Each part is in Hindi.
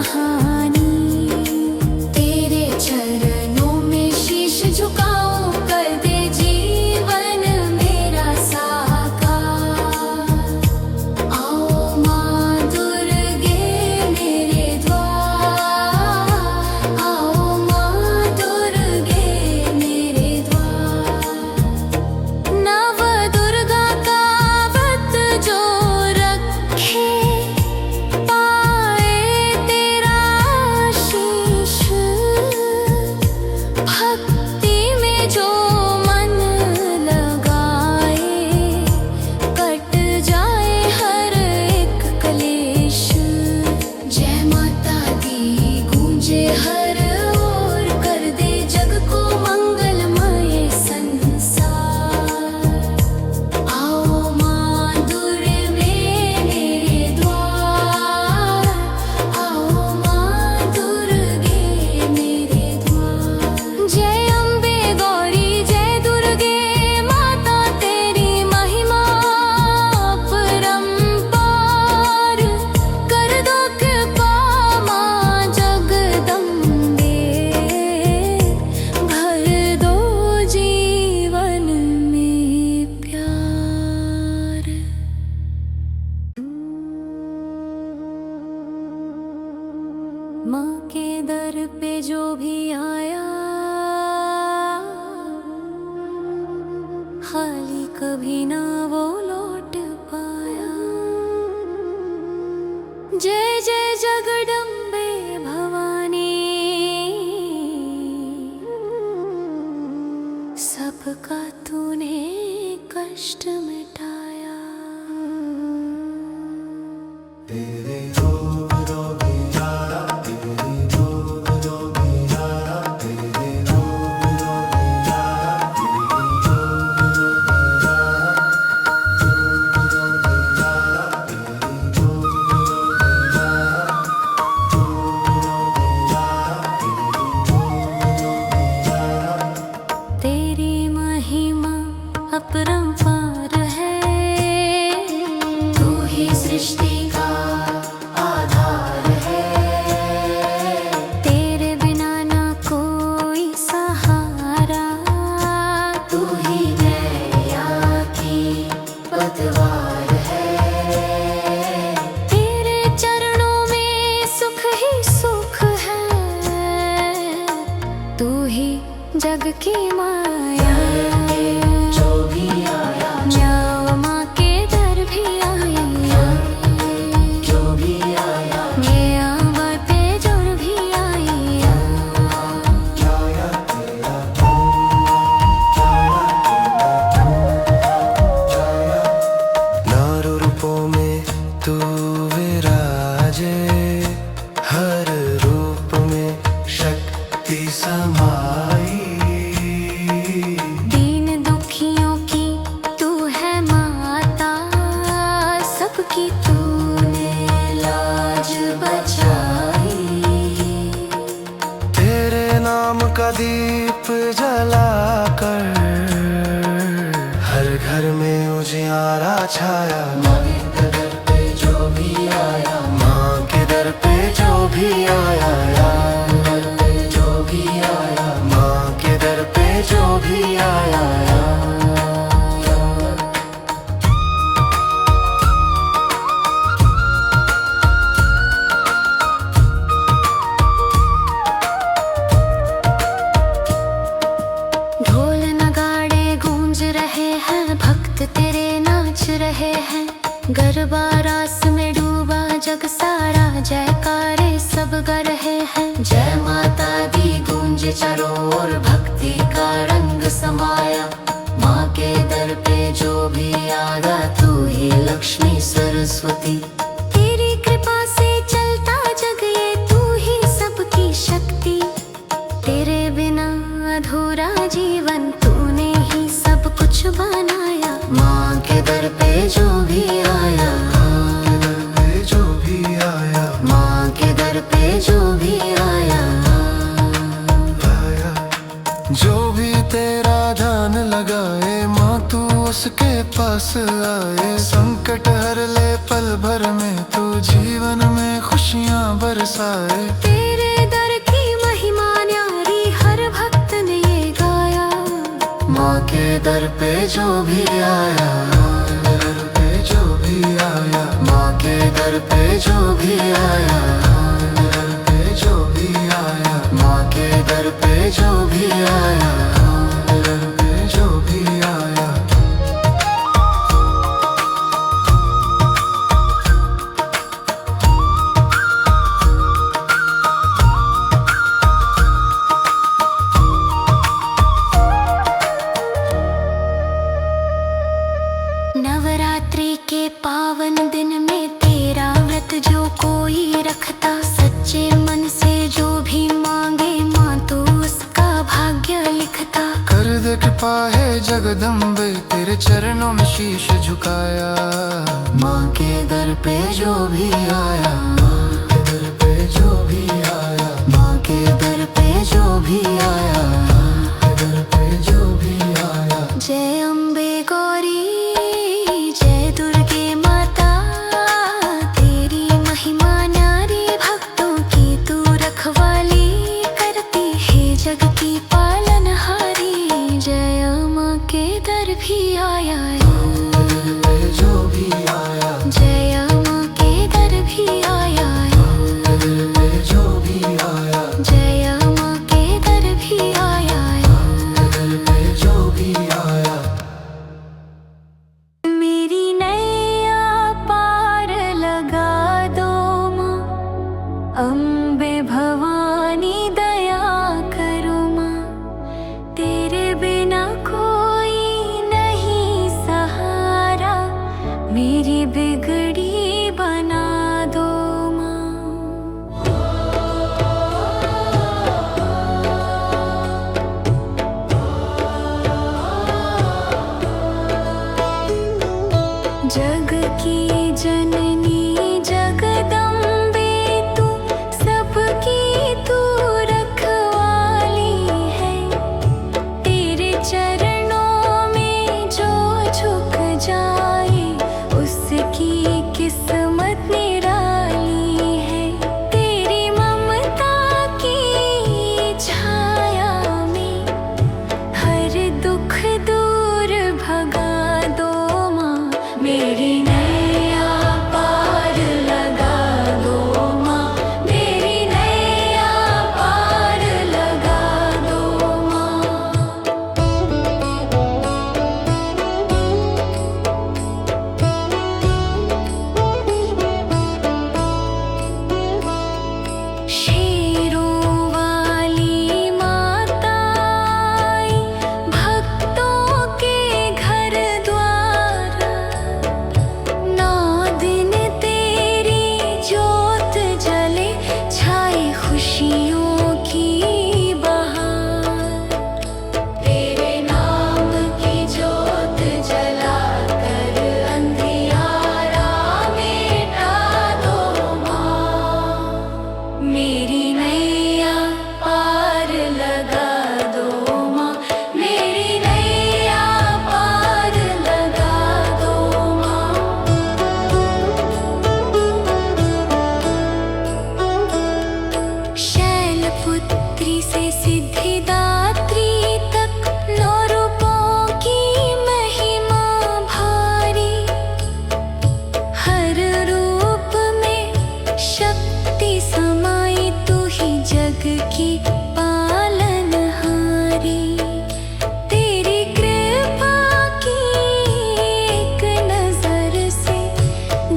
कहानी। तेरे चरणों में शीश झुकाऊं, कर दे जीवन मेरा साकार। आओ माँ दुर्गे मेरे द्वार, आओ माँ दुर्गे मेरे द्वार। नव दुर्गा का व्रत जो रखे, पाए तेरा आशीष। भक्ति में जो मन लगाए, कट जाए हर एक क्लेश। जय माता दी गूंजे हर ओर, कर दे जग को मंगलमय संसार। आओ माँ दुर्गे मेरे द्वार, आओ माँ दुर्गे मेरे द्वार। जय अम्बे गौरी जय दुर्गे माता, तेरी महिमा अपरंपार। कर दो कृपा माँ जगदम्बे, भर दो जीवन में प्यार। माँ के दर पे जो भी आया, खाली कभी ना वो लौट पाया। जय जय जगदम्बे भवानी, सबका तूने कष्ट मिटाया। तेरी महिमा अपरंपार है, तू ही सृष्टि का आधार है। तेरे बिना ना कोई सहारा, तू ही नैया की पतवार है। तेरे चरणों में सुख ही सुख है, तू ही जग की माया। जो भी आया न्याव माँ के दर भी आया, जो भी आया ये आंबर पे जोर भी आया। नारू रूपों में तू विराजे, हर रूप में शक्ति समाई। दीन दुखियों की तू है माता, सबकी तूने लाज बचाई। तेरे नाम का दीप जलाकर हर घर में उजियारा छाया। माँ के दर पे जो भी आया, माँ के दर पे जो भी आया, जो भी आया, माँ के दर पे जो भी आया। ढोल नगाड़े गूंज रहे हैं, भक्त तेरे नाच रहे हैं। गरबा रास में डूबा जग सारा, जयकारे सब गा रहे हैं। जय माता दी गूंज चारों ओर, भक्ति का रंग समाया। माँ के दर पे जो भी आया, तू ही लक्ष्मी सरस्वती। तेरी कृपा से चलता जग ये, तू ही सबकी शक्ति। तेरे बिना अधूरा जीवन, तूने ही सब कुछ बनाया। माँ के दर पे जो भी आया, जो भी आया, माँ के दर पे जो भी आया। जो भी तेरा ध्यान लगाए, माँ तू उसके पास आए। संकट हर ले पल भर में तू जीवन में खुशियाँ बरसाए। तेरे दर की महिमा न्यारी हर भक्त ने ये गाया। माँ के दर पे जो भी आया, दर पे जो भी आया, माँ के दर पे जो भी आया, दर पे जो भी आया, माँ के दर पे जो भी आया, दर पे जो भी आया। नवरात्रि के पावन दिन में तेरा व्रत जो कोई रखता, सच्चे मन से जो भी मांगे माँ तो उसका भाग्य लिखता। कर दे कृपा है जगदम्बे, तेरे चरणों में शीश झुकाया। माँ के दर पे जो भी आया, माँ के दर पे जो भी आया, माँ के दर पे जो भी आया, माँ के दर पे जो भी आया। जय अम्बे गौरी, जय दुर्गे माता, तेरी महिमा न्यारी भक्तों की तू रखवाली करती है जग की पालनहारी। जय माँ के दर भी आया, दर पे जो भी आया, जय माँ के दर भी आया, दर पे जो भी आया, जय माँ के दर भी आया। दर पे जो भी आया। मेरी नैया पार लगा दो माँ, अम्बे भवानी दया करो माँ। तेरे बिना कोई नहीं सहारा, मेरी बिगड़ी बना दो माँ। जग की जननी जगदम्बे तू, सबकी तू रखवाली है। तेरे चरणों में जो झुक जाए उसकी किस्मत निराली है। तेरी ममता की छाया में हर दुख दूर भगा दो माँ। मेरी नैया पार लगा दो माँ, मेरी नैया पार लगा दो माँ। शेरों वाली माता आई, भक्तों के घर द्वार। 9 दिन तेरी ज्योत जले, छाए खुशियों की बहार। तेरे नाम की ज्योत जला कर अंधियारा मिटा दो माँ। मेरी नैया पार लगा दो माँ, मेरी नैया पार लगा दो माँ। शैलपुत्री से सिद्धिदात्री तक 9 रूपों की महिमा भारी। हर रूप में शक्ति समाई, तू ही जग की पालनहारी। तेरी कृपा की एक नजर से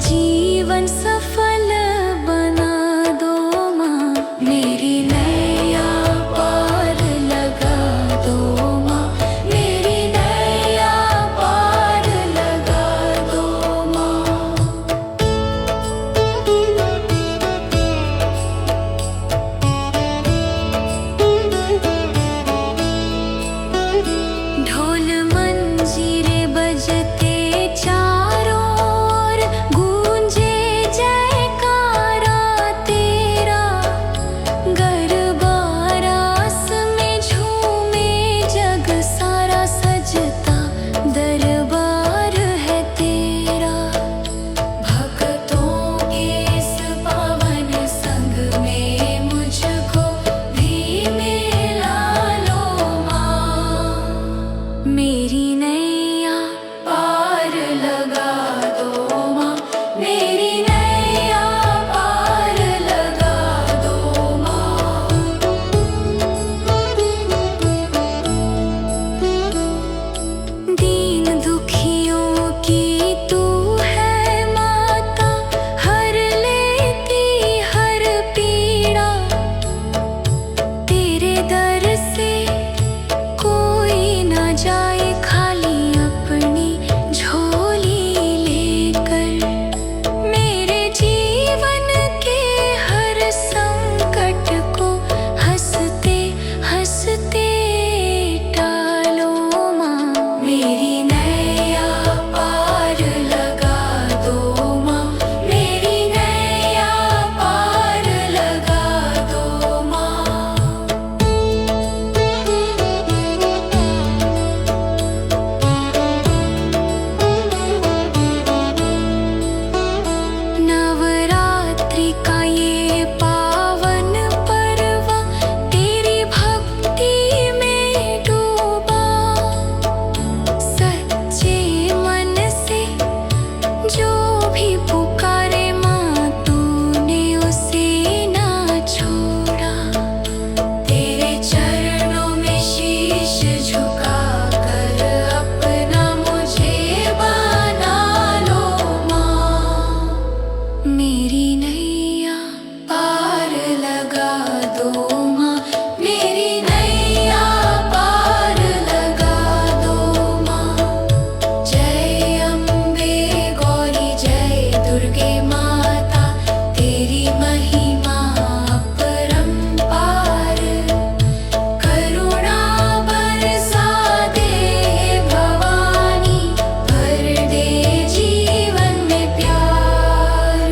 जीवन सफल बना दो माँ। मेरी नैया पार लगा दो माँ, मेरी नैया पार लगा दो माँ। ढोल मंजीरे बजते चारों ओर, गूंजे जय मेरी नैया पार लगा दो माँ, मेरी नैया पार लगा दो माँ। जय अम्बे गौरी जय दुर्गे माता, तेरी महिमा अपरंपार। करुणा बरसा दे भवानी, भर दे जीवन में प्यार।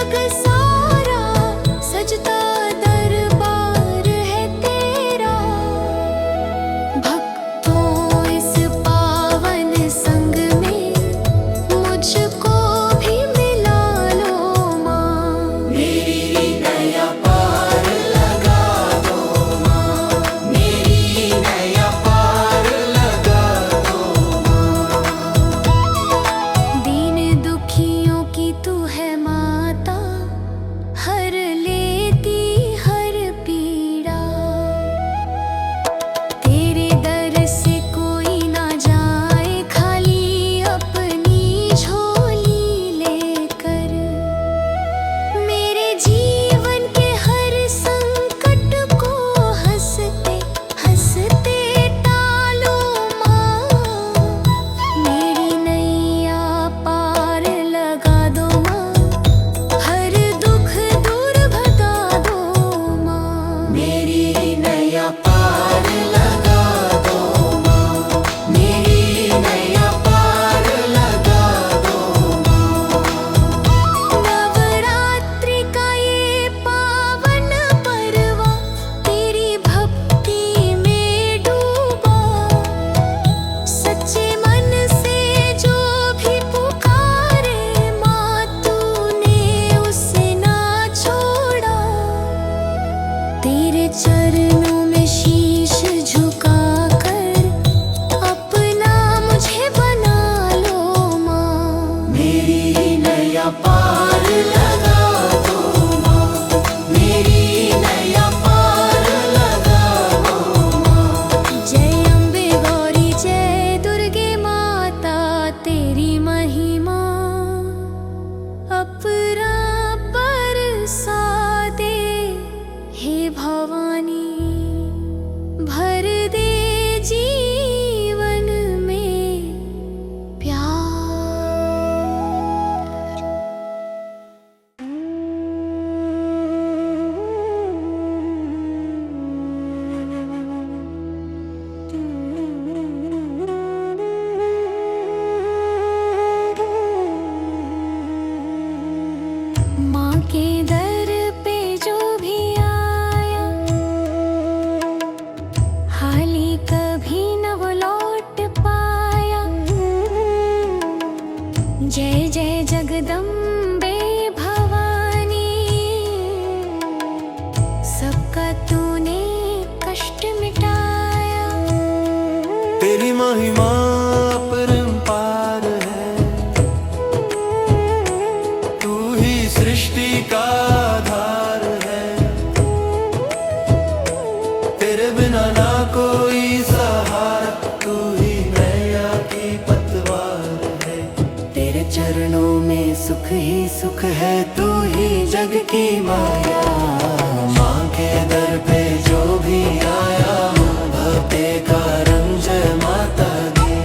जग सारा सजता दरबार है तेरा। भक्तों इस पावन संग में मुझको भी मिला लो माँ। मेरी नैया पार लगा दो माँ, मेरी नैया पार लगा दो माँ। दीन दुखियों की तू है माता, हर लेती हर पीड़ा। तेरे दर से कोई ना जाए खाली अपनी झोली लेकर। मेरे जीवन के हर संकट को हंसते हंसते टालो माँ। मेरी नैया पार लगा दो माँ, हर दुख दूर भगा दो माँ। मेरी नैया पार लगा दो माँ, मेरी नैया पार लगा दो माँ। नवरात्रि का ये पावन पर्वा तेरी भक्ति में डूबा। सच्चे मन से जो भी पुकारे माँ तूने उसे ना छोड़ा। तेरे चरणों में शीश झुकाकर अपना मुझे बना लो माँ। मेरी नैया पार लगा दो माँ, मेरी नैया पार लगा दो माँ। जय अम्बे गौरी जय दुर्गे माता, तेरी महिमा अपरंपार सादे। हे भवानी भर दे जीवन में प्यार। माँ के दर पे जो भी आया, हाली कभी न वो लौट पाया। जय जय जगदम्बे भवानी, सबका तूने कष्ट मिटाया। तेरी महिमा अपरंपार है, तू ही सृष्टि का आधार है। तेरे बिना ना कोई सहारा, तू ही नैया की पतवार है। तेरे चरणों में सुख ही सुख है, तू ही जग की माया। माँ के दर पे जो भी आया, भक्ति का रंग जय माता दी।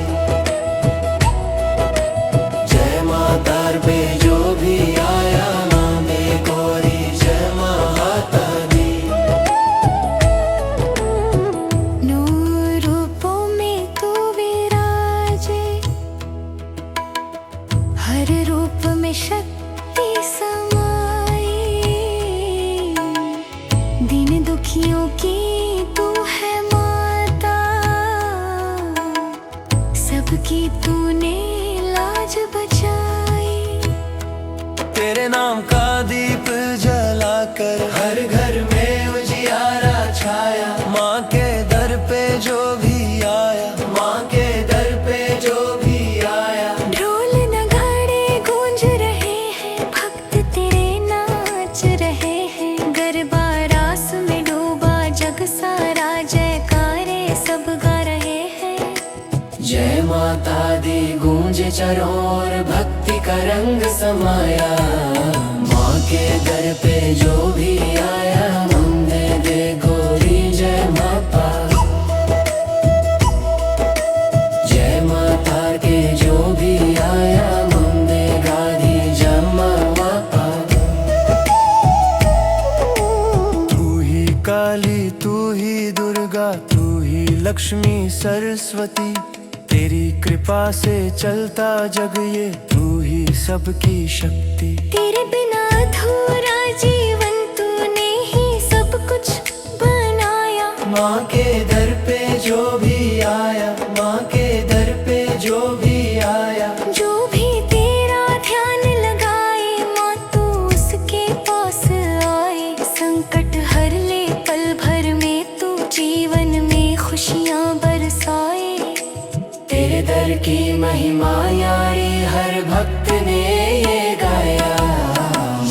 जय माता पे जो भी आया, माँ दे गौरी जय माता दी। नौ रूपों में तू विराजे, हर रूप में शक्ति समाई। दीन दुखियों की तू है माता, सबकी तूने लाज बचाई। तेरे नाम का दीप जलाकर हर घर में उजियारा छाया। माँ के दर पे जो भी आया, माँ के दर पे जो भी आया। ढोल नगाड़े गूंज रहे हैं, भक्त तेरे नाच रहे हैं। गरबा रास में डूबा जग सारा, जयकारे सब गा रहे हैं। जय माता दी गूंजे चारों ओर, भक्ति का रंग समाया। माँ के दर पे जो भी आया, मुंदे दे गौरी जय माता। जय माता के जो भी आया, मुंदे गाधी जय माता। तू ही काली, तू ही दुर्गा, तू ही लक्ष्मी सरस्वती। तेरी कृपा से चलता जग ये, तू ही सबकी शक्ति। तेरे बिना अधूरा जीवन तूने ही सब कुछ बनाया। माँ के दर पे जो भी आया, माँ के दर पे जो भी आया, जो भी तेरा ध्यान लगाए माँ तू उसके पास आए। संकट हर ले पल भर में तू जीवन में खुशियाँ बरसाए। तेरे दर की महिमा यारी हर भक्त ने ये गाया।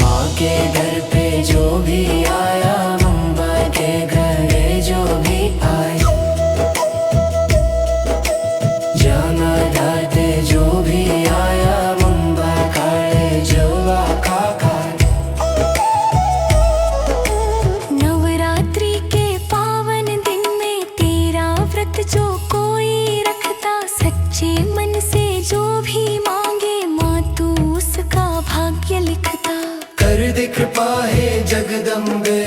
माँ के दर पे जो भी आया, मुंबा के घरे जो भी आए, जाना दाते जो भी आया, मुंबा काले जो आका। नवरात्रि के पावन दिन में तेरा व्रत जो कोई रखता, सच्चे मन से जो भी मांगे माँ तू उसका भाग्य लिखता। कर दे कृपा है जगदम्बे,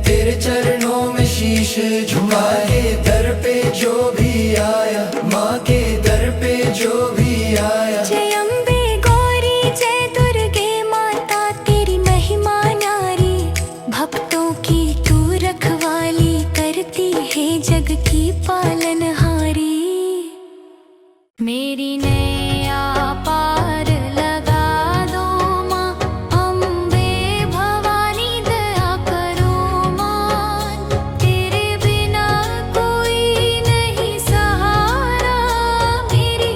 तेरे चरणों में शीश झुकाए। दर पे जो भी आया, माँ के दर पे जो भी आया, जय अम्बे गौरी जय दुर्गे माता तेरी महिमा न्यारी। भक्तों की तू रखवाली करती है जग की पालनहारी। मेरी नैया पार लगा दो माँ, अम्बे भवानी दया करो माँ। तेरे बिना कोई नहीं सहारा, मेरी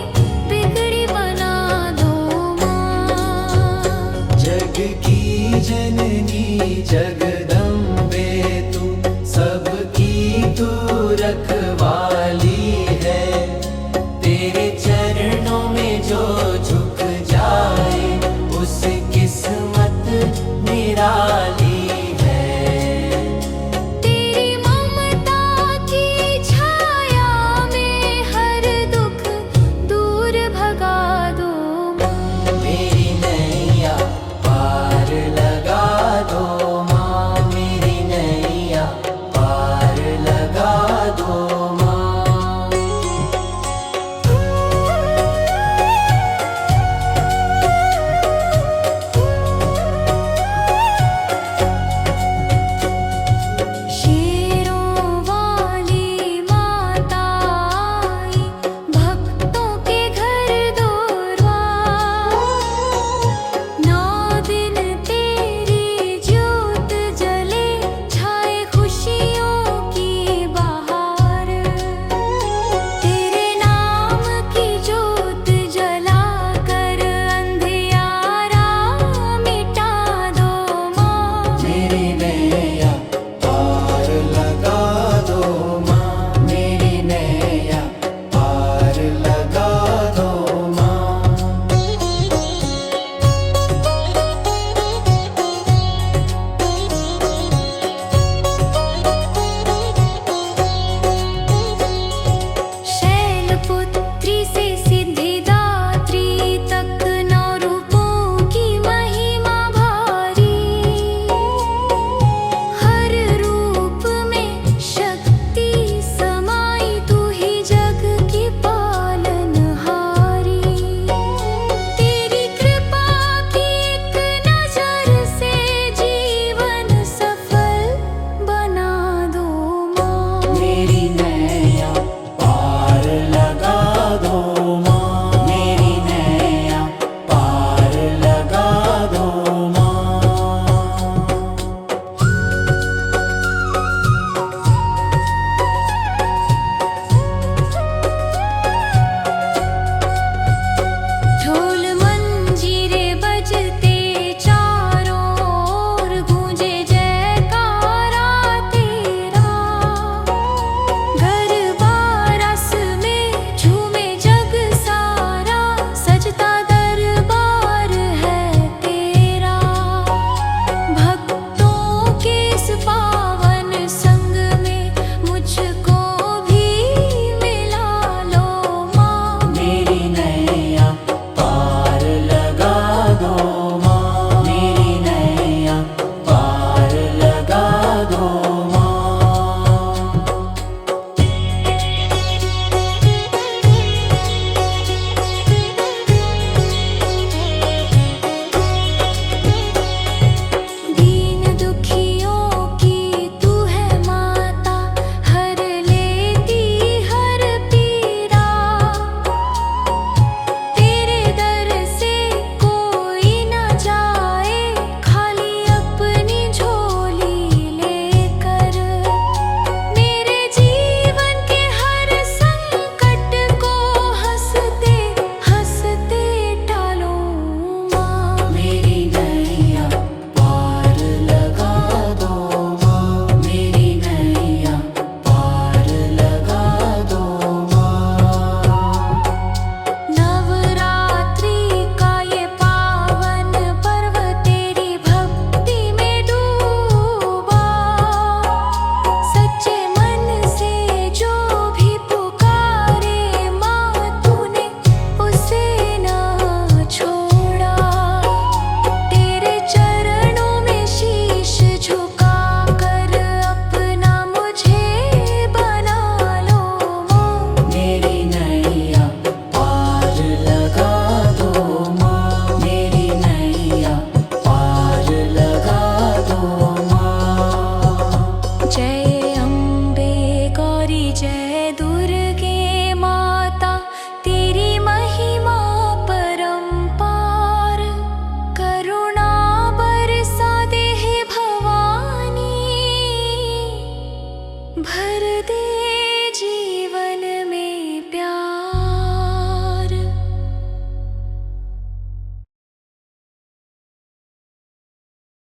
बिगड़ी बना दो माँ। जग की जननी जगदम्बे तू, सबकी तू रखवाली है। तेरे चरणों में जो झुक जाए, उस किस्मत निराली है। तेरी ममता की छाया में हर दुख दूर भगा दो माँ। मेरी नैया पार लगा दो माँ। भर